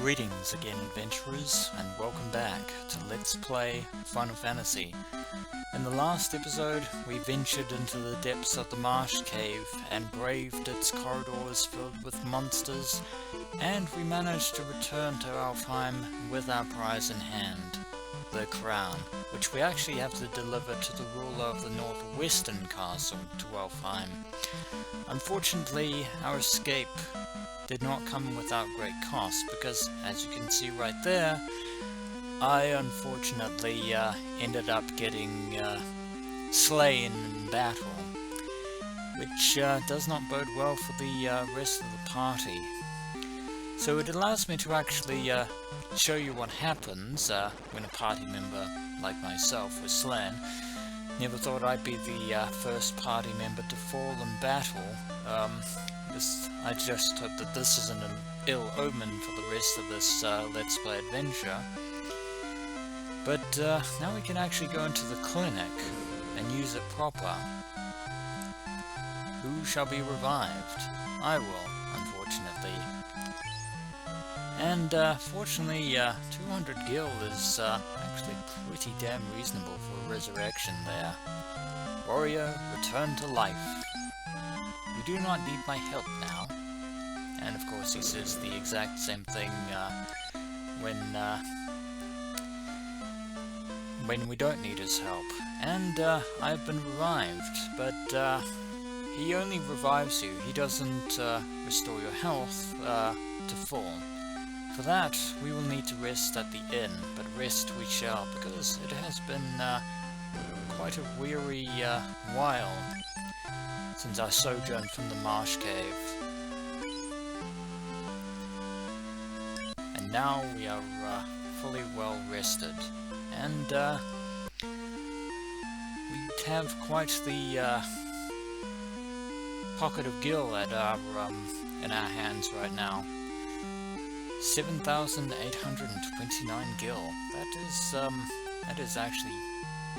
Greetings again, adventurers, and welcome back to Let's Play Final Fantasy. In the last episode, we ventured into the depths of the Marsh Cave and braved its corridors filled with monsters, and we managed to return to Alfheim with our prize in hand, the crown, which we actually have to deliver to the ruler of the northwestern castle to Alfheim. Unfortunately, our escape did not come without great cost, because as you can see right there, I unfortunately ended up getting slain in battle, which does not bode well for the rest of the party. So it allows me to actually show you what happens when a party member like myself was slain. Never thought I'd be the first party member to fall in battle. I just hope that this isn't an ill omen for the rest of this Let's Play adventure. But now we can actually go into the clinic and use it proper. Who shall be revived? I will, unfortunately. And fortunately, 200 gil is actually pretty damn reasonable for a resurrection there. Warrior, return to life. You do not need my help now. And of course he says the exact same thing when we don't need his help. And I've been revived, but he only revives you. He doesn't restore your health to full. For that, we will need to rest at the inn, but rest we shall, because it has been quite a weary while since I sojourned from the Marsh Cave. And now we are fully well rested, and we have quite the pocket of gil at our in our hands right now. 7,829 gil. That is actually,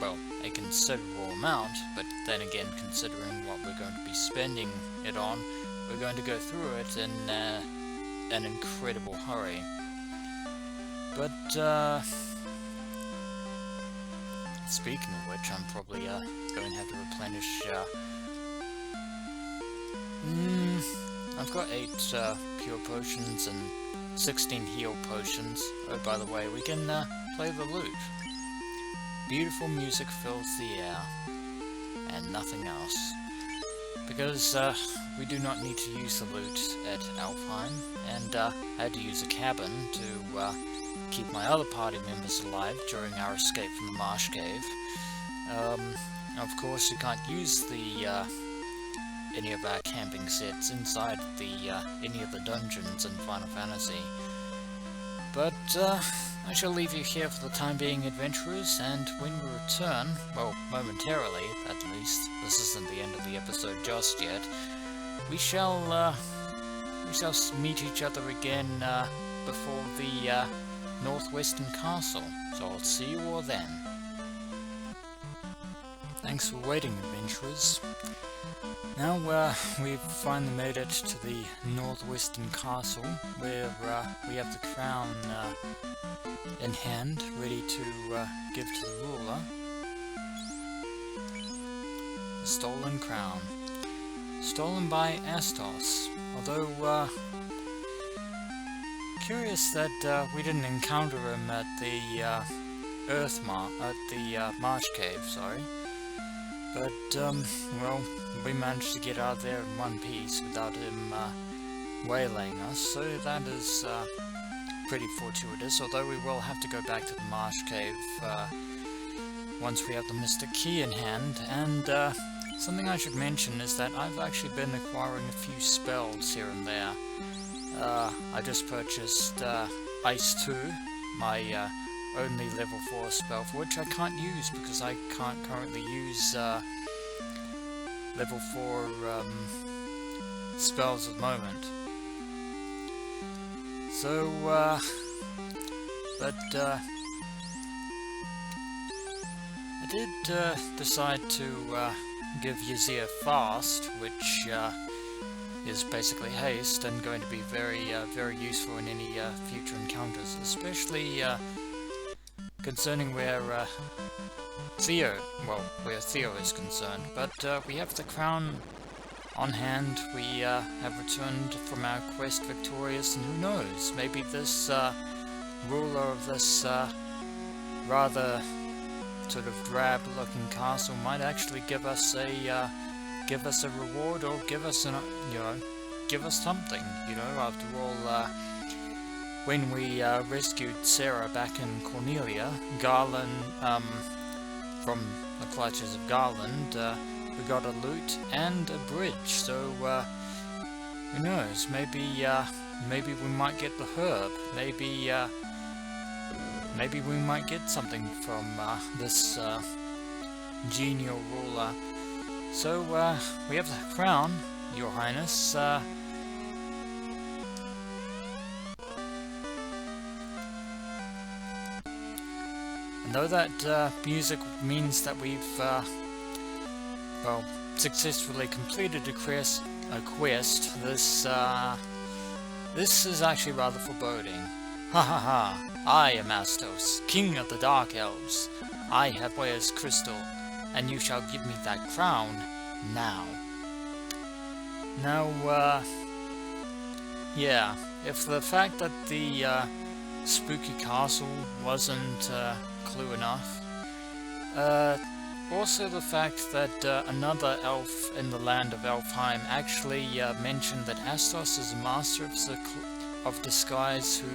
well, a considerable amount, but then again, considering what we're going to be spending it on, we're going to go through it in an incredible hurry. But, speaking of which, I'm probably going to have to replenish, I've got 8 pure potions and 16 heal potions. Oh, by the way, we can play the lute. Beautiful music fills the air, and nothing else. Because we do not need to use the lute at Alfheim, and I had to use a cabin to keep my other party members alive during our escape from the Marsh Cave. Of course, you can't use the any of our camping sets inside the any of the dungeons in Final Fantasy. But I shall leave you here for the time being, adventurers, and when we return, well, momentarily at least, this isn't the end of the episode just yet, we shall meet each other again before the northwestern castle. So I'll see you all then. Thanks for waiting, adventurers. Now we've finally made it to the northwestern castle, where we have the crown in hand, ready to give to the ruler. The stolen crown. Stolen by Astos, although curious that we didn't encounter him at the Marsh Cave, sorry. But, well, we managed to get out of there in one piece without him waylaying us, so that is pretty fortuitous, although we will have to go back to the Marsh Cave once we have the Mystic Key in hand. And something I should mention is that I've actually been acquiring a few spells here and there. I just purchased Ice 2, my only level 4 spell, for which I can't use because I can't currently use level 4 spells at the moment. So, but I did decide to give Ysir Fast, which is basically haste and going to be very useful in any future encounters, especially concerning where where Theo is concerned. But we have the crown on hand, we have returned from our quest victorious, and who knows, maybe this ruler of this rather sort of drab-looking castle might actually give us a reward, or give us give us something. After all, when we rescued Sarah back in Cornelia, Garland, from the clutches of Garland, we got a loot and a bridge. So who knows? Maybe we might get the herb. Maybe we might get something from this genial ruler. So we have the crown, Your Highness. And though that music means that we've successfully completed a quest, this is actually rather foreboding. Ha ha ha! I am Astos, king of the Dark Elves. I have Weir's crystal, and you shall give me that crown now. Now, yeah, if the fact that the spooky castle wasn't clue enough, also the fact that another elf in the land of Elfheim actually mentioned that Astos is a master of disguise who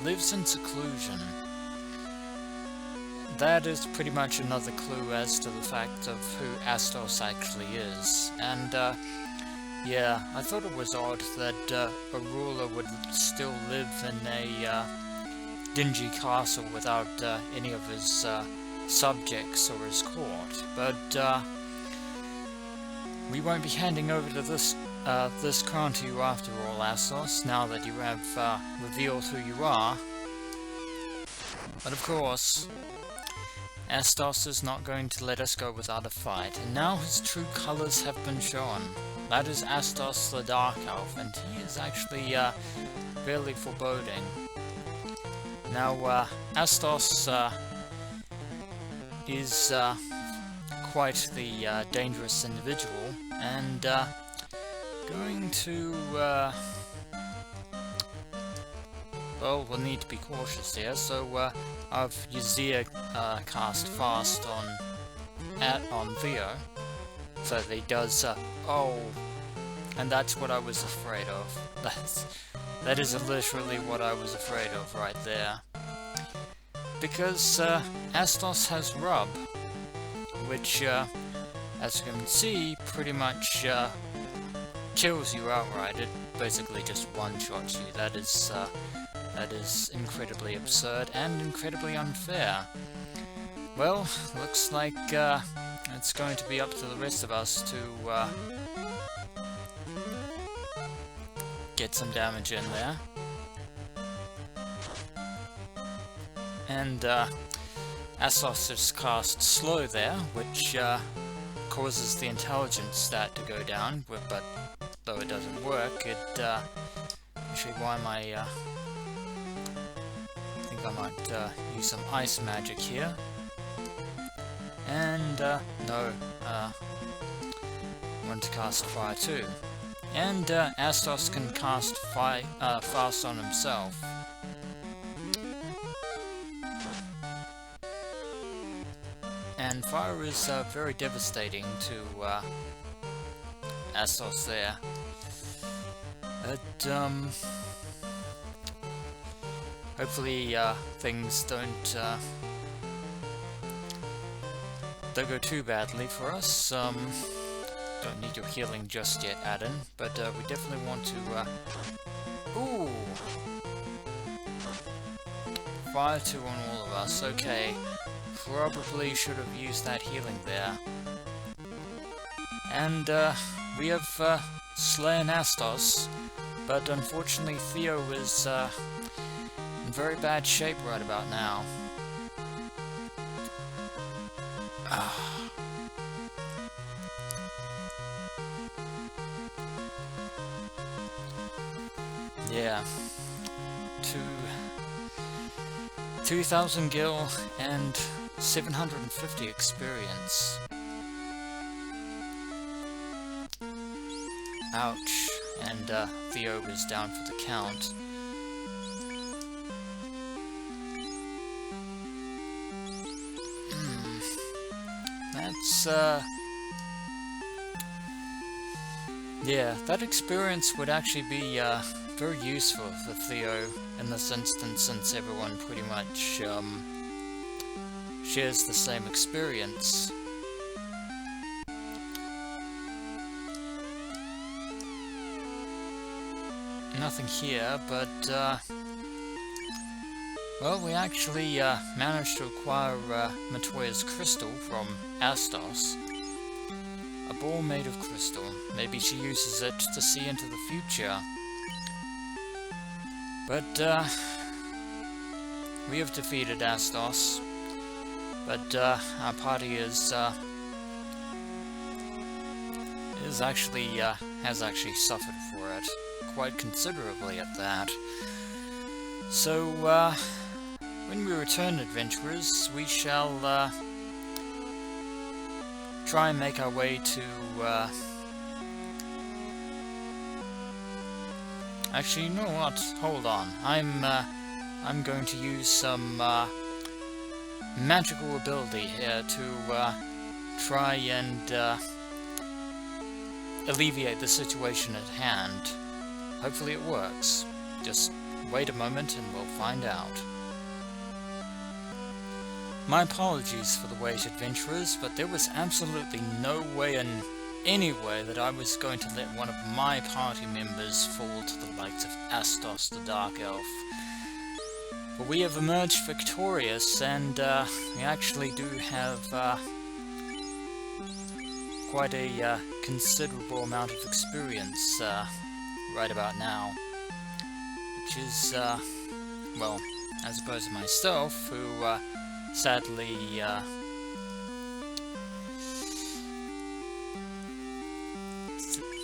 lives in seclusion. That is pretty much another clue as to the fact of who Astos actually is. And yeah, I thought it was odd that a ruler would still live in a dingy castle without any of his subjects or his court. But we won't be handing over to this crown to you after all, Astos, now that you have revealed who you are. But of course, Astos is not going to let us go without a fight, and now his true colors have been shown. That is Astos the Dark Elf, and he is actually fairly foreboding. Now, Astos is quite the dangerous individual, and going to, well, we'll need to be cautious here, so I've Ysir cast Fast on Theo, so that he does, oh, and that's what I was afraid of. That is literally what I was afraid of right there. Because Astos has Rub, which, as you can see, pretty much kills you outright. It basically just one-shots you. That is incredibly absurd and incredibly unfair. Well, looks like it's going to be up to the rest of us to get some damage in there. And Astos has cast Slow there, which causes the intelligence stat to go down, but though it doesn't work, it actually, why am I think I might use some ice magic here. And no, I want to cast Fire too. And Astos can cast Fast on himself. And fire is very devastating to Astos there. But hopefully things don't go too badly for us. Don't need your healing just yet, Adam, but we definitely want to... Ooh! Fire 2 on all of us, okay. Probably should have used that healing there. And we have slain Astos, but unfortunately Theo is in very bad shape right about now. Yeah. 2,000 gil and 750 experience. Ouch. And Theo is down for the count. That's yeah, that experience would actually be very useful for Theo in this instance, since everyone pretty much shares the same experience. Nothing here, but well, we actually managed to acquire Matoya's crystal from Astos. A ball made of crystal. Maybe she uses it to see into the future. But we have defeated Astos. But our party has actually suffered for it quite considerably at that. So when we return, adventurers, we shall try and make our way to actually, you know what? Hold on. I'm going to use some magical ability here to try and alleviate the situation at hand. Hopefully it works. Just wait a moment and we'll find out. My apologies for the wait, adventurers, but there was absolutely no way in any way that I was going to let one of my party members fall to the likes of Astos the Dark Elf. But we have emerged victorious, and we actually do have quite a considerable amount of experience right about now. Which is, well, as opposed to myself, who sadly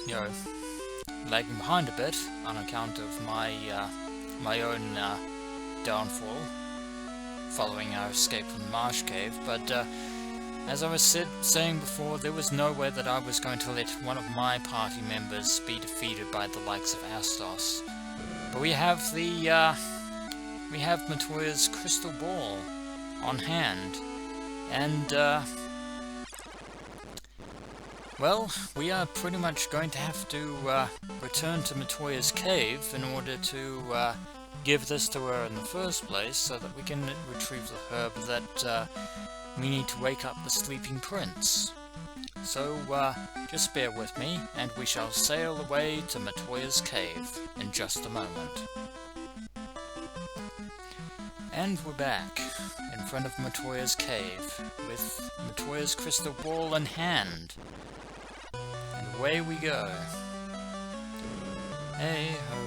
you know, lagging behind a bit on account of my my own downfall following our escape from the marsh cave. But as I was saying before, there was no way that I was going to let one of my party members be defeated by the likes of Astos. But we have Matoya's crystal ball on hand, and well, we are pretty much going to have to return to Matoya's cave in order to give this to her in the first place, so that we can retrieve the herb that we need to wake up the sleeping prince. So just bear with me, and we shall sail away to Matoya's cave in just a moment. And we're back in front of Matoya's cave, with Matoya's crystal ball in hand. And away we go. Hey ho.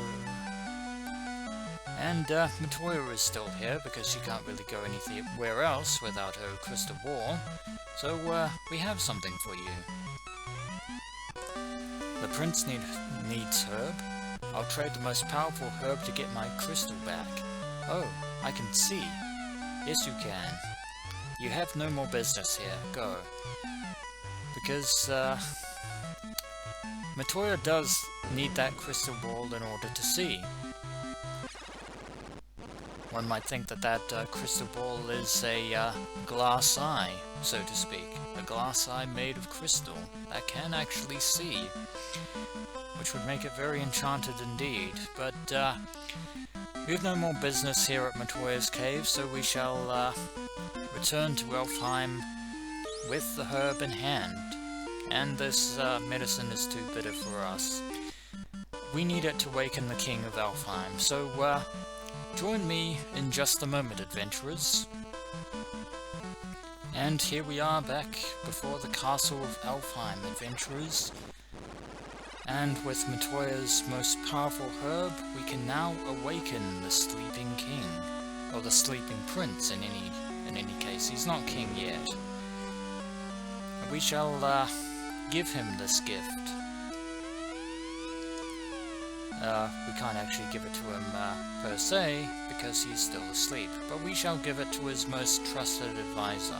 And Matoya is still here, because she can't really go anywhere else without her crystal ball. So we have something for you. The prince needs herb. I'll trade the most powerful herb to get my crystal back. Oh, I can see. Yes, you can. You have no more business here. Go. Because Matoya does need that crystal ball in order to see. One might think that that crystal ball is a glass eye, so to speak. A glass eye made of crystal that can actually see, which would make it very enchanted indeed. But we have no more business here at Matoya's cave, so we shall return to Elfheim with the herb in hand. And this medicine is too bitter for us. We need it to waken the King of Elfheim, so join me in just a moment, adventurers. And here we are back before the castle of Elfheim, adventurers. And with Matoya's most powerful herb, we can now awaken the sleeping king, or the sleeping prince in any case. He's not king yet. We shall give him this gift. We can't actually give it to him per se, because he's still asleep, but we shall give it to his most trusted advisor.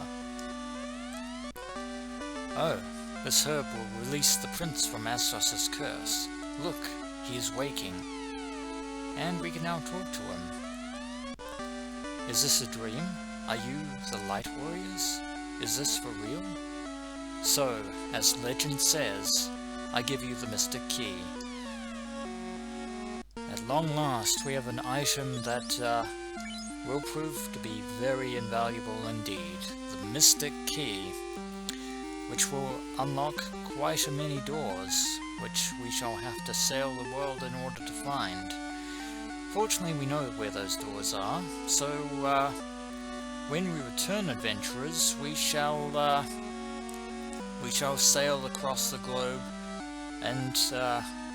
Oh, this herb will release the prince from Astos' curse. Look, he is waking. And we can now talk to him. Is this a dream? Are you the Light Warriors? Is this for real? So, as legend says, I give you the mystic key. At long last, we have an item that will prove to be very invaluable indeed. The mystic key, which will unlock quite a many doors, which we shall have to sail the world in order to find. Fortunately, we know where those doors are, so when we return, adventurers, we shall sail across the globe and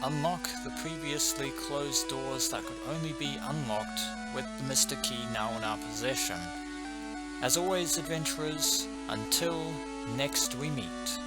unlock the previously closed doors that could only be unlocked with the mystic key now in our possession. As always, adventurers, until next we meet.